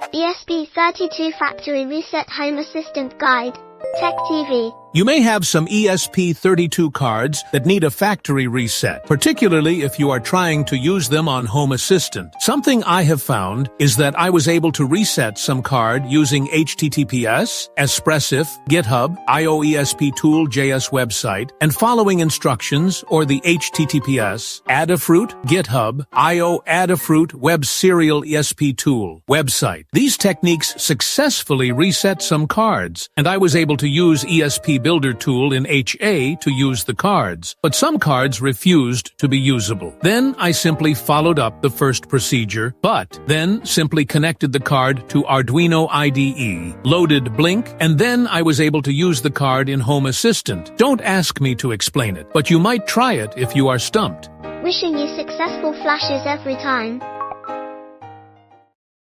ESP32 Factory Reset Home Assistant Guide. Tech TV. You may have some ESP32 cards that need a factory reset, particularly if you are trying to use them on Home Assistant. Something I have found is that I was able to reset some card using HTTPS, espBuilder, GitHub, IOESP-Tool.js website, and following instructions or the HTTPS, Adafruit, GitHub, Adafruit Web Serial ESP Tool website. These techniques successfully reset some cards, and I was able to use espBuilder tool in HA to use the cards, but some cards refused to be usable. Then I simply followed up the first procedure, but then simply connected the card to Arduino IDE, loaded Blink, and then I was able to use the card in Home Assistant. Don't ask me to explain it, but you might try it if you are stumped. Wishing you successful flashes every time.